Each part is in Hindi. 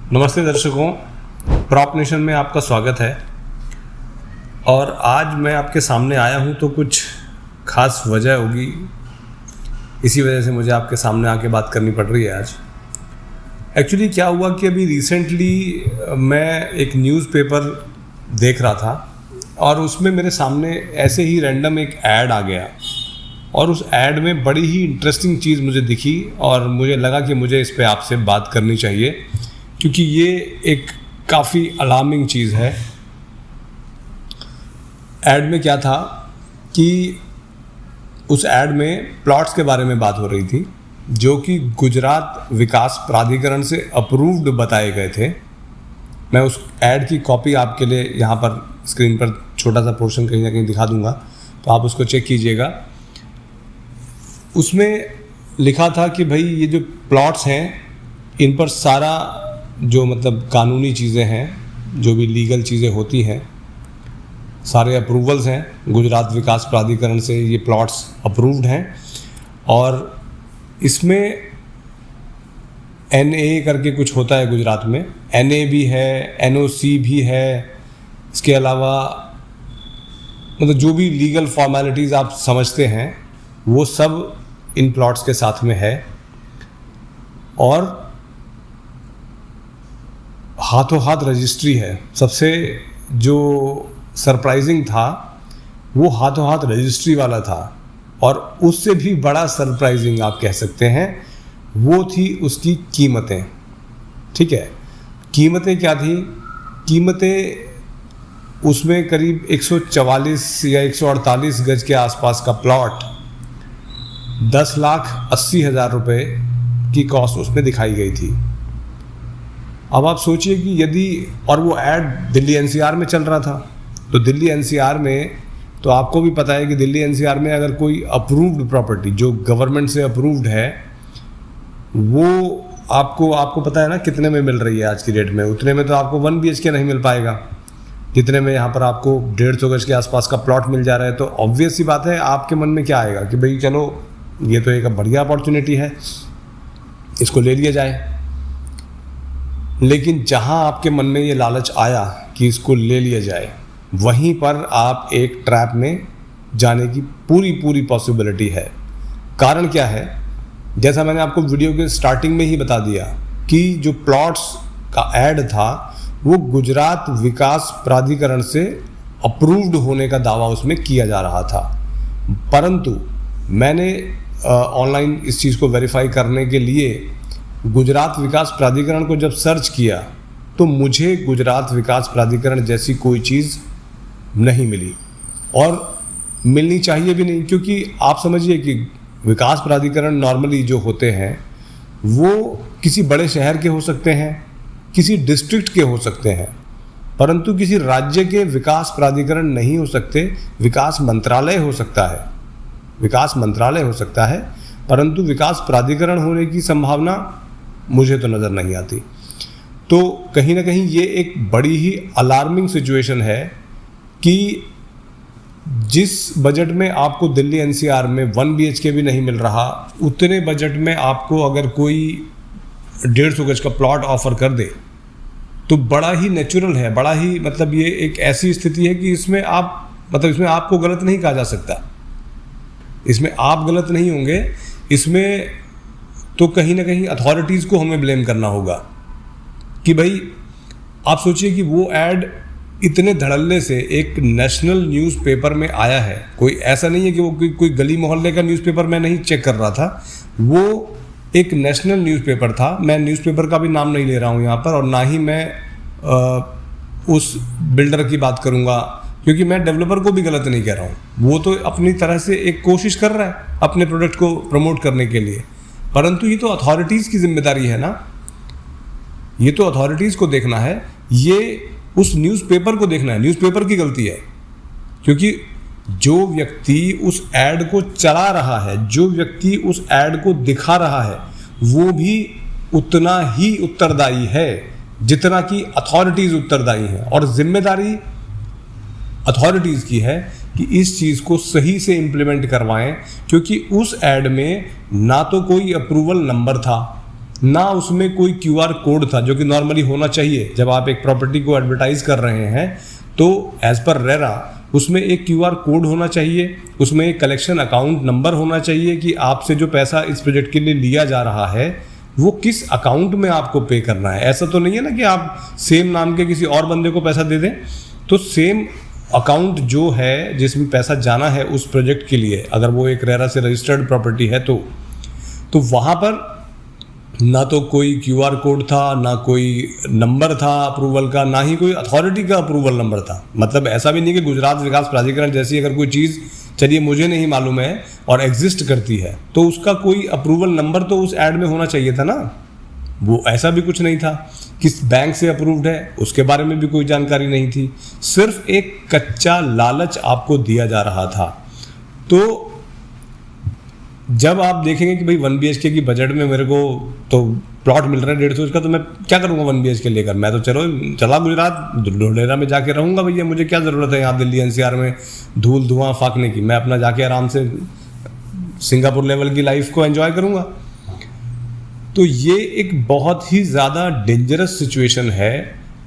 नमस्ते दर्शकों, प्रॉप नेशन में आपका स्वागत है। और आज मैं आपके सामने आया हूं तो कुछ खास वजह होगी, इसी वजह से मुझे आपके सामने आके बात करनी पड़ रही है आज। एक्चुअली क्या हुआ कि अभी रिसेंटली मैं एक न्यूज़पेपर देख रहा था और उसमें मेरे सामने ऐसे ही रैंडम एक ऐड आ गया और उस ऐड में बड़ी ही इंटरेस्टिंग चीज़ मुझे दिखी और मुझे लगा कि मुझे इस पे आपसे बात करनी चाहिए, क्योंकि ये एक काफ़ी अलार्मिंग चीज़ है। ऐड में क्या था कि उस ऐड में प्लॉट्स के बारे में बात हो रही थी जो कि गुजरात विकास प्राधिकरण से अप्रूव्ड बताए गए थे। मैं उस ऐड की कॉपी आपके लिए यहाँ पर स्क्रीन पर छोटा सा पोर्शन कहीं ना कहीं दिखा दूँगा, तो आप उसको चेक कीजिएगा। उसमें लिखा था कि भाई ये जो प्लॉट्स हैं इन पर सारा जो मतलब कानूनी चीज़ें हैं, जो भी लीगल चीज़ें होती हैं, सारे अप्रूवल्स हैं। गुजरात विकास प्राधिकरण से ये प्लॉट्स अप्रूव्ड हैं और इसमें NA करके कुछ होता है गुजरात में, NA भी है, NOC भी है। इसके अलावा मतलब जो भी लीगल फॉर्मेलिटीज़ आप समझते हैं वो सब इन प्लॉट्स के साथ में है। और हाथों हाथ रजिस्ट्री है। सबसे जो सरप्राइजिंग था वो हाथों हाथ रजिस्ट्री वाला था, और उससे भी बड़ा सरप्राइजिंग आप कह सकते हैं वो थी उसकी कीमतें। ठीक है, कीमतें क्या थी? कीमतें उसमें करीब 144 या 148 गज के आसपास का प्लॉट 10,80,000 रुपये की कॉस्ट उसमें दिखाई गई थी। अब आप सोचिए कि यदि, और वो ऐड दिल्ली NCR में चल रहा था, तो दिल्ली NCR में तो आपको भी पता है कि दिल्ली NCR में अगर कोई अप्रूव्ड प्रॉपर्टी जो गवर्नमेंट से अप्रूव्ड है वो आपको पता है ना कितने में मिल रही है आज की डेट में। उतने में तो आपको 1 BHK नहीं मिल पाएगा जितने में यहाँ पर आपको 150 गज के आसपास का प्लॉट मिल जा रहा है। तो ऑब्वियस सी बात है, आपके मन में क्या आएगा कि भाई चलो ये तो एक बढ़िया अपॉर्चुनिटी है, इसको ले लिया जाए। लेकिन जहां आपके मन में ये लालच आया कि इसको ले लिया जाए, वहीं पर आप एक ट्रैप में जाने की पूरी पॉसिबिलिटी है। कारण क्या है? जैसा मैंने आपको वीडियो के स्टार्टिंग में ही बता दिया कि जो प्लॉट्स का ऐड था वो गुजरात विकास प्राधिकरण से अप्रूव्ड होने का दावा उसमें किया जा रहा था। परंतु मैंने ऑनलाइन इस चीज़ को वेरीफाई करने के लिए गुजरात विकास प्राधिकरण को जब सर्च किया तो मुझे गुजरात विकास प्राधिकरण जैसी कोई चीज़ नहीं मिली, और मिलनी चाहिए भी नहीं। क्योंकि आप समझिए कि विकास प्राधिकरण नॉर्मली जो होते हैं वो किसी बड़े शहर के हो सकते हैं, किसी डिस्ट्रिक्ट के हो सकते हैं, परंतु किसी राज्य के विकास प्राधिकरण नहीं हो सकते। विकास मंत्रालय हो सकता है, विकास मंत्रालय हो सकता है, परंतु विकास प्राधिकरण होने की संभावना मुझे तो नज़र नहीं आती। तो कहीं ना कहीं ये एक बड़ी ही अलार्मिंग सिचुएशन है कि जिस बजट में आपको दिल्ली NCR में 1 BHK भी नहीं मिल रहा, उतने बजट में आपको अगर कोई 150 गज का प्लॉट ऑफर कर दे तो बड़ा ही नेचुरल है, बड़ा ही मतलब ये एक ऐसी स्थिति है कि इसमें आपको गलत नहीं कहा जा सकता। इसमें आप गलत नहीं होंगे, इसमें तो कहीं ना कहीं अथॉरिटीज़ को हमें ब्लेम करना होगा कि भाई आप सोचिए कि वो ऐड इतने धड़ल्ले से एक नेशनल न्यूज़पेपर में आया है। कोई ऐसा नहीं है कि वो कोई गली मोहल्ले का न्यूज़पेपर मैं नहीं चेक कर रहा था, वो एक नेशनल न्यूज़पेपर था। मैं न्यूज़पेपर का भी नाम नहीं ले रहा हूँ यहाँ पर, और ना ही मैं उस बिल्डर की बात करूँगा, क्योंकि मैं डेवलपर को भी गलत नहीं कह रहा हूँ। वो तो अपनी तरह से एक कोशिश कर रहा है अपने प्रोडक्ट को प्रमोट करने के लिए, परंतु ये तो अथॉरिटीज़ की जिम्मेदारी है ना, ये तो अथॉरिटीज़ को देखना है, ये उस न्यूज़पेपर को देखना है। न्यूज़पेपर की गलती है, क्योंकि जो व्यक्ति उस ऐड को चला रहा है, जो व्यक्ति उस ऐड को दिखा रहा है, वो भी उतना ही उत्तरदायी है जितना कि अथॉरिटीज़ उत्तरदायी हैं। और जिम्मेदारी अथॉरिटीज़ की है कि इस चीज़ को सही से इम्प्लीमेंट करवाएं, क्योंकि उस ऐड में ना तो कोई अप्रूवल नंबर था, ना उसमें कोई QR कोड था, जो कि नॉर्मली होना चाहिए जब आप एक प्रॉपर्टी को एडवर्टाइज कर रहे हैं। तो एज पर रेरा उसमें एक QR कोड होना चाहिए, उसमें एक कलेक्शन अकाउंट नंबर होना चाहिए कि आपसे जो पैसा इस प्रोजेक्ट के लिए लिया जा रहा है वो किस अकाउंट में आपको पे करना है। ऐसा तो नहीं है ना कि आप सेम नाम के किसी और बंदे को पैसा दे दें। तो सेम अकाउंट जो है जिसमें पैसा जाना है उस प्रोजेक्ट के लिए, अगर वो एक रेरा से रजिस्टर्ड प्रॉपर्टी है तो वहाँ पर ना तो कोई QR कोड था, ना कोई नंबर था अप्रूवल का, ना ही कोई अथॉरिटी का अप्रूवल नंबर था। मतलब ऐसा भी नहीं कि गुजरात विकास प्राधिकरण जैसी अगर कोई चीज़, चलिए मुझे नहीं मालूम है, और एग्जिस्ट करती है तो उसका कोई अप्रूवल नंबर तो उस ऐड में होना चाहिए था ना। वो ऐसा भी कुछ नहीं था। किस बैंक से अप्रूव्ड है उसके बारे में भी कोई जानकारी नहीं थी। सिर्फ एक कच्चा लालच आपको दिया जा रहा था। तो जब आप देखेंगे कि भाई 1 BHK की बजट में मेरे को तो प्लॉट मिल रहा है 150 का, तो मैं क्या करूँगा 1 BHK लेकर? मैं तो चला गुजरात ढोलेरा में जाके रहूँगा भैया, मुझे क्या ज़रूरत है यहाँ दिल्ली NCR में धूल धुआं फाँकने की। मैं अपना जाके आराम से सिंगापुर लेवल की लाइफ को एंजॉय करूँगा। तो ये एक बहुत ही ज़्यादा डेंजरस सिचुएशन है।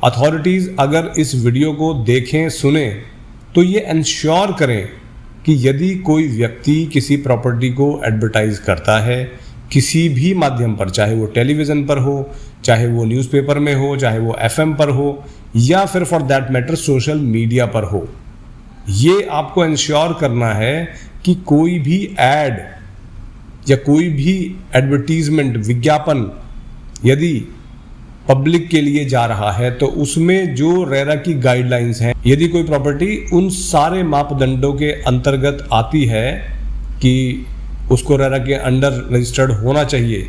अथॉरिटीज़ अगर इस वीडियो को देखें सुने तो ये इंश्योर करें कि यदि कोई व्यक्ति किसी प्रॉपर्टी को एडवर्टाइज करता है किसी भी माध्यम पर, चाहे वो टेलीविज़न पर हो, चाहे वो न्यूज़पेपर में हो, चाहे वो FM पर हो, या फिर for that matter social media पर हो, ये आपको इंश्योर करना है कि कोई भी ऐड या कोई भी एडवर्टीजमेंट, विज्ञापन यदि पब्लिक के लिए जा रहा है तो उसमें जो रेरा की गाइडलाइंस हैं, यदि कोई प्रॉपर्टी उन सारे मापदंडों के अंतर्गत आती है कि उसको रेरा के अंडर रजिस्टर्ड होना चाहिए,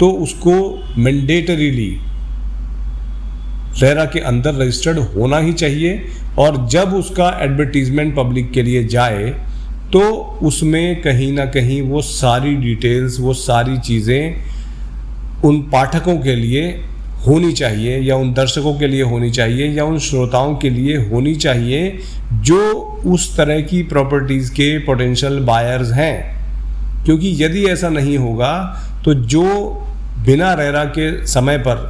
तो उसको मैंडेटरीली रेरा के अंदर रजिस्टर्ड होना ही चाहिए। और जब उसका एडवर्टीजमेंट पब्लिक के लिए जाए तो उसमें कहीं ना कहीं वो सारी डिटेल्स, वो सारी चीज़ें उन पाठकों के लिए होनी चाहिए, या उन दर्शकों के लिए होनी चाहिए, या उन श्रोताओं के लिए होनी चाहिए जो उस तरह की प्रॉपर्टीज़ के पोटेंशियल बायर्स हैं। क्योंकि यदि ऐसा नहीं होगा तो जो बिना रेरा के समय पर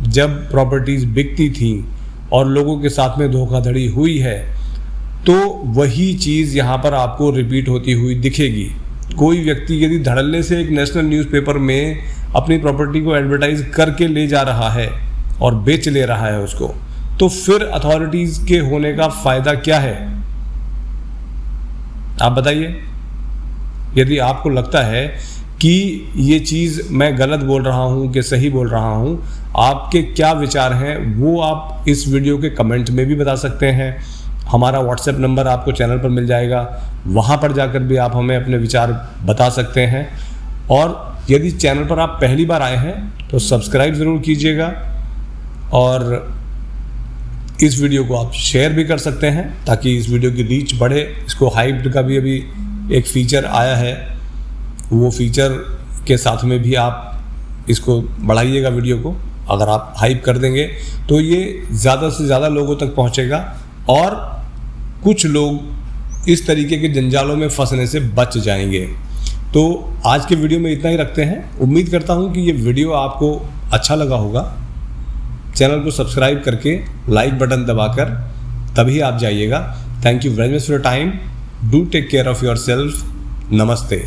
जब प्रॉपर्टीज़ बिकती थी और लोगों के साथ में धोखाधड़ी हुई है, तो वही चीज़ यहाँ पर आपको रिपीट होती हुई दिखेगी। कोई व्यक्ति यदि धड़ल्ले से एक नेशनल न्यूज़पेपर में अपनी प्रॉपर्टी को एडवर्टाइज करके ले जा रहा है और बेच ले रहा है उसको, तो फिर अथॉरिटीज़ के होने का फ़ायदा क्या है? आप बताइए। यदि आपको लगता है कि ये चीज़ मैं गलत बोल रहा हूँ कि सही बोल रहा हूँ, आपके क्या विचार हैं वो आप इस वीडियो के कमेंट में भी बता सकते हैं। हमारा WhatsApp नंबर आपको चैनल पर मिल जाएगा, वहाँ पर जाकर भी आप हमें अपने विचार बता सकते हैं। और यदि चैनल पर आप पहली बार आए हैं तो सब्सक्राइब ज़रूर कीजिएगा, और इस वीडियो को आप शेयर भी कर सकते हैं ताकि इस वीडियो की रीच बढ़े। इसको हाइप्ड का भी अभी एक फ़ीचर आया है, वो फीचर के साथ में भी आप इसको बढ़ाइएगा वीडियो को। अगर आप हाइप कर देंगे तो ये ज़्यादा से ज़्यादा लोगों तक पहुँचेगा और कुछ लोग इस तरीके के जंजालों में फंसने से बच जाएंगे। तो आज के वीडियो में इतना ही रखते हैं। उम्मीद करता हूँ कि ये वीडियो आपको अच्छा लगा होगा। चैनल को सब्सक्राइब करके लाइक बटन दबाकर तभी आप जाइएगा। Thank you very much for your time. Do take care of yourself. नमस्ते।